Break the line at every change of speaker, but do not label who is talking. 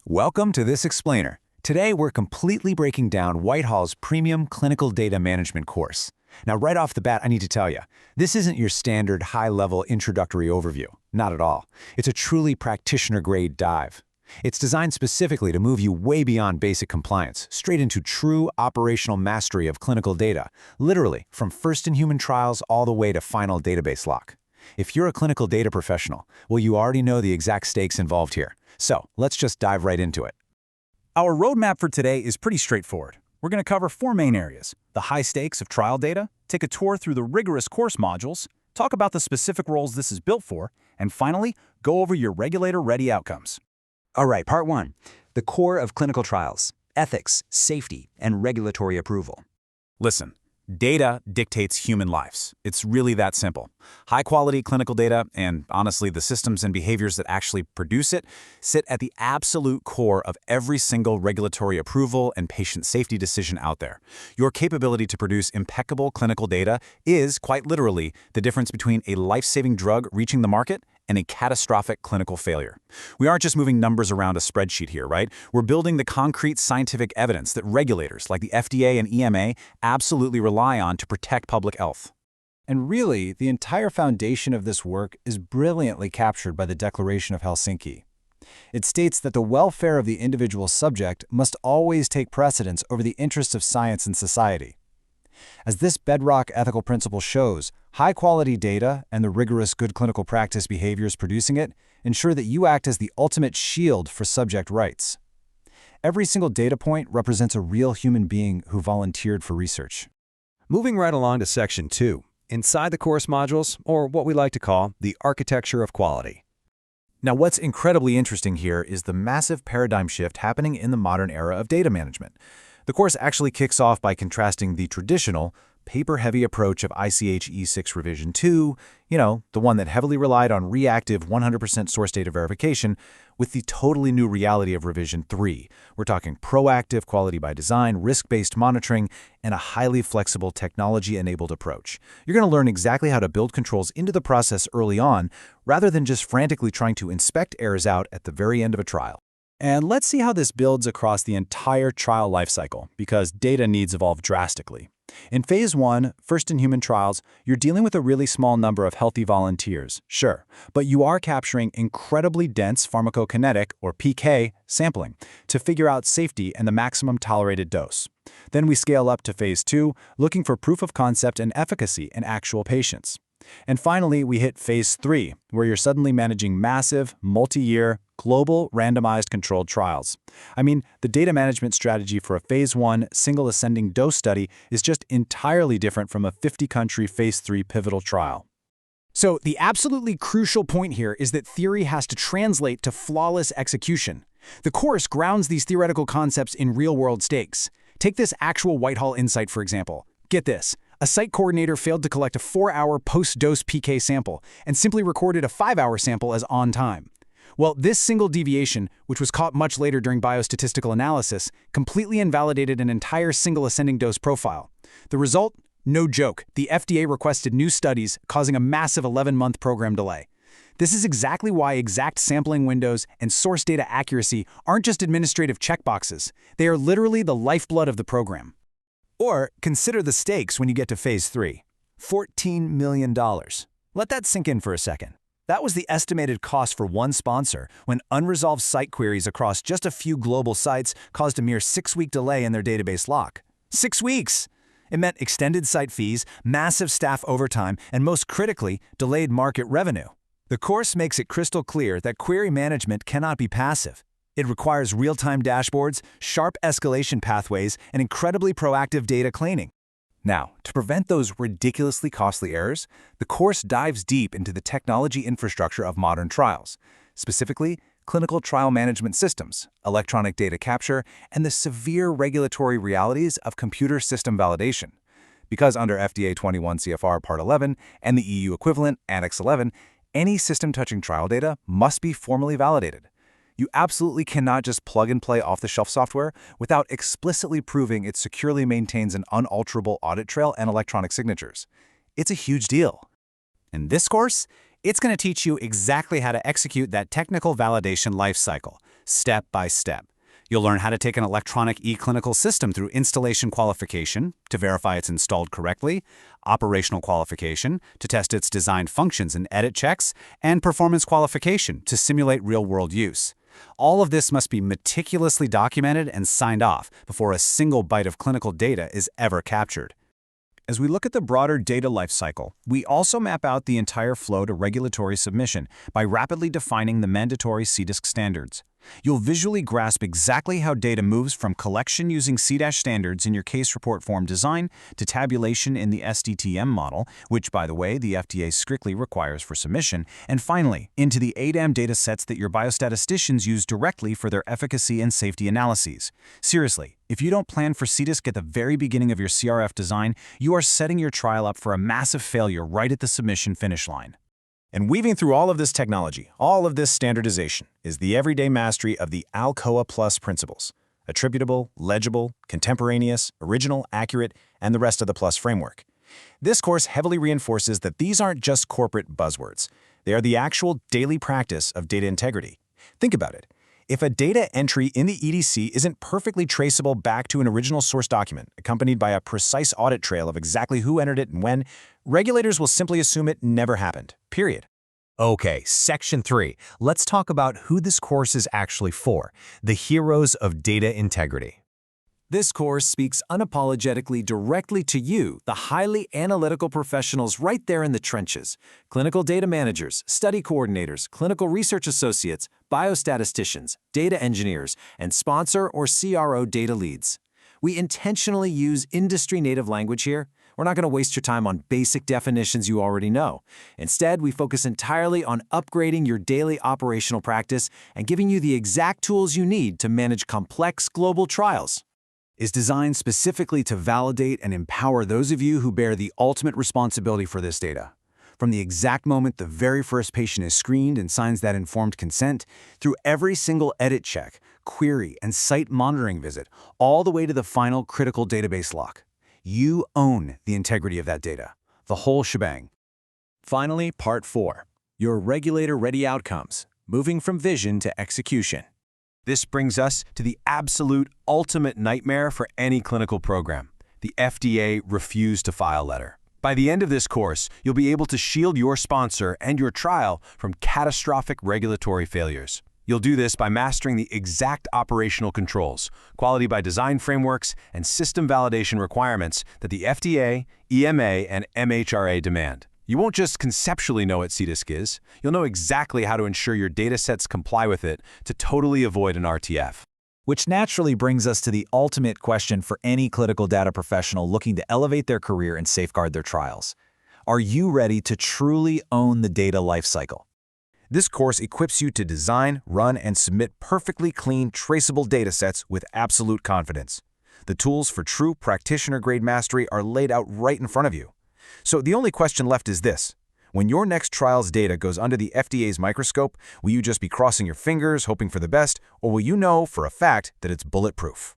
Welcome to This Explainer. Today, we're completely breaking down Whitehall's premium clinical data management course. Now, right off the bat, I need to tell you, this isn't your standard high-level introductory overview. Not at all. It's a truly practitioner-grade dive. It's designed specifically to move you way beyond basic compliance, straight into true operational mastery of clinical data, literally from first-in-human trials all the way to final database lock. If you're a clinical data professional, well, you already know the exact stakes involved here. So let's just dive right into it.
Our roadmap for today is pretty straightforward. We're going to cover four main areas: the high stakes of trial data, take a tour through the rigorous course modules, talk about the specific roles this is built for, and finally, go over your regulator-ready outcomes.
All right, part one, the core of clinical trials: ethics, safety, and regulatory approval.
Listen, data dictates human lives. It's really that simple. High-quality clinical data, and honestly, the systems and behaviors that actually produce it, sit at the absolute core of every single regulatory approval and patient safety decision out there. Your capability to produce impeccable clinical data is, quite literally, the difference between a life-saving drug reaching the market and a catastrophic clinical failure. We aren't just moving numbers around a spreadsheet here, right? We're building the concrete scientific evidence that regulators like the FDA and EMA absolutely rely on to protect public health.
And really, the entire foundation of this work is brilliantly captured by the Declaration of Helsinki. It states that the welfare of the individual subject must always take precedence over the interests of science and society. As this bedrock ethical principle shows, high-quality data and the rigorous good clinical practice behaviors producing it ensure that you act as the ultimate shield for subject rights. Every single data point represents a real human being who volunteered for research.
Moving right along to Section 2, inside the course modules, or what we like to call the architecture of quality.
Now, what's incredibly interesting here is the massive paradigm shift happening in the modern era of data management. The course actually kicks off by contrasting the traditional, paper-heavy approach of ICH E6 Revision 2, the one that heavily relied on reactive 100% source data verification, with the totally new reality of Revision 3. We're talking proactive quality by design, risk-based monitoring, and a highly flexible technology-enabled approach. You're going to learn exactly how to build controls into the process early on, rather than just frantically trying to inspect errors out at the very end of a trial.
And let's see how this builds across the entire trial lifecycle, because data needs evolve drastically. In Phase 1, first-in-human trials, you're dealing with a really small number of healthy volunteers, sure, but you are capturing incredibly dense pharmacokinetic, or PK, sampling to figure out safety and the maximum tolerated dose. Then we scale up to Phase 2, looking for proof of concept and efficacy in actual patients. And finally, we hit Phase 3, where you're suddenly managing massive, multi-year, global, randomized controlled trials. I mean, the data management strategy for a Phase 1 single ascending dose study is just entirely different from a 50-country Phase 3 pivotal trial.
So the absolutely crucial point here is that theory has to translate to flawless execution. The course grounds these theoretical concepts in real-world stakes. Take this actual Whitehall insight, for example. Get this. A site coordinator failed to collect a 4-hour post-dose PK sample and simply recorded a 5-hour sample as on time. Well, this single deviation, which was caught much later during biostatistical analysis, completely invalidated an entire single ascending dose profile. The result? No joke. The FDA requested new studies, causing a massive 11-month program delay. This is exactly why exact sampling windows and source data accuracy aren't just administrative checkboxes. They are literally the lifeblood of the program.
Or consider the stakes when you get to Phase 3. $14 million. Let that sink in for a second. That was the estimated cost for one sponsor when unresolved site queries across just a few global sites caused a mere 6-week delay in their database lock. 6 weeks! It meant extended site fees, massive staff overtime, and most critically, delayed market revenue. The course makes it crystal clear that query management cannot be passive. It requires real-time dashboards, sharp escalation pathways, and incredibly proactive data cleaning. Now, to prevent those ridiculously costly errors, the course dives deep into the technology infrastructure of modern trials, specifically clinical trial management systems, electronic data capture, and the severe regulatory realities of computer system validation. Because under FDA 21 CFR Part 11 and the EU equivalent, Annex 11, any system-touching trial data must be formally validated. You absolutely cannot just plug and play off-the-shelf software without explicitly proving it securely maintains an unalterable audit trail and electronic signatures. It's a huge deal.
In this course, it's going to teach you exactly how to execute that technical validation lifecycle,
step by step. You'll learn how to take an electronic e-clinical system through installation qualification to verify it's installed correctly, operational qualification to test its design functions and edit checks, and performance qualification to simulate real-world use. All of this must be meticulously documented and signed off before a single byte of clinical data is ever captured.
As we look at the broader data lifecycle, we also map out the entire flow to regulatory submission by rapidly defining the mandatory CDISC standards. You'll visually grasp exactly how data moves from collection using CDASH standards in your case report form design to tabulation in the SDTM model, which, by the way, the FDA strictly requires for submission, and finally, into the ADAM datasets that your biostatisticians use directly for their efficacy and safety analyses. Seriously, if you don't plan for CDISC at the very beginning of your CRF design, you are setting your trial up for a massive failure right at the submission finish line.
And weaving through all of this technology, all of this standardization, is the everyday mastery of the Alcoa Plus principles: attributable, legible, contemporaneous, original, accurate, and the rest of the Plus framework. This course heavily reinforces that these aren't just corporate buzzwords. They are the actual daily practice of data integrity. Think about it. If a data entry in the EDC isn't perfectly traceable back to an original source document, accompanied by a precise audit trail of exactly who entered it and when, regulators will simply assume it never happened, period.
Okay, Section 3. Let's talk about who this course is actually for, the heroes of data integrity.
This course speaks unapologetically directly to you, the highly analytical professionals right there in the trenches: clinical data managers, study coordinators, clinical research associates, biostatisticians, data engineers, and sponsor or CRO data leads. We intentionally use industry-native language here. We're not going to waste your time on basic definitions you already know. Instead, we focus entirely on upgrading your daily operational practice and giving you the exact tools you need to manage complex global trials.
Is designed specifically to validate and empower those of you who bear the ultimate responsibility for this data. From the exact moment the very first patient is screened and signs that informed consent, through every single edit check, query, and site monitoring visit, all the way to the final critical database lock. You own the integrity of that data, the whole shebang.
Finally, Part 4. Your regulator-ready outcomes, moving from vision to execution. This brings us to the absolute ultimate nightmare for any clinical program: the FDA Refuse to File letter. By the end of this course, you'll be able to shield your sponsor and your trial from catastrophic regulatory failures. You'll do this by mastering the exact operational controls, quality by design frameworks, and system validation requirements that the FDA, EMA, and MHRA demand. You won't just conceptually know what CDISC is, you'll know exactly how to ensure your datasets comply with it to totally avoid an RTF.
Which naturally brings us to the ultimate question for any clinical data professional looking to elevate their career and safeguard their trials. Are you ready to truly own the data lifecycle?
This course equips you to design, run, and submit perfectly clean, traceable datasets with absolute confidence. The tools for true practitioner-grade mastery are laid out right in front of you. So the only question left is this: when your next trial's data goes under the FDA's microscope, will you just be crossing your fingers, hoping for the best, or will you know for a fact that it's bulletproof?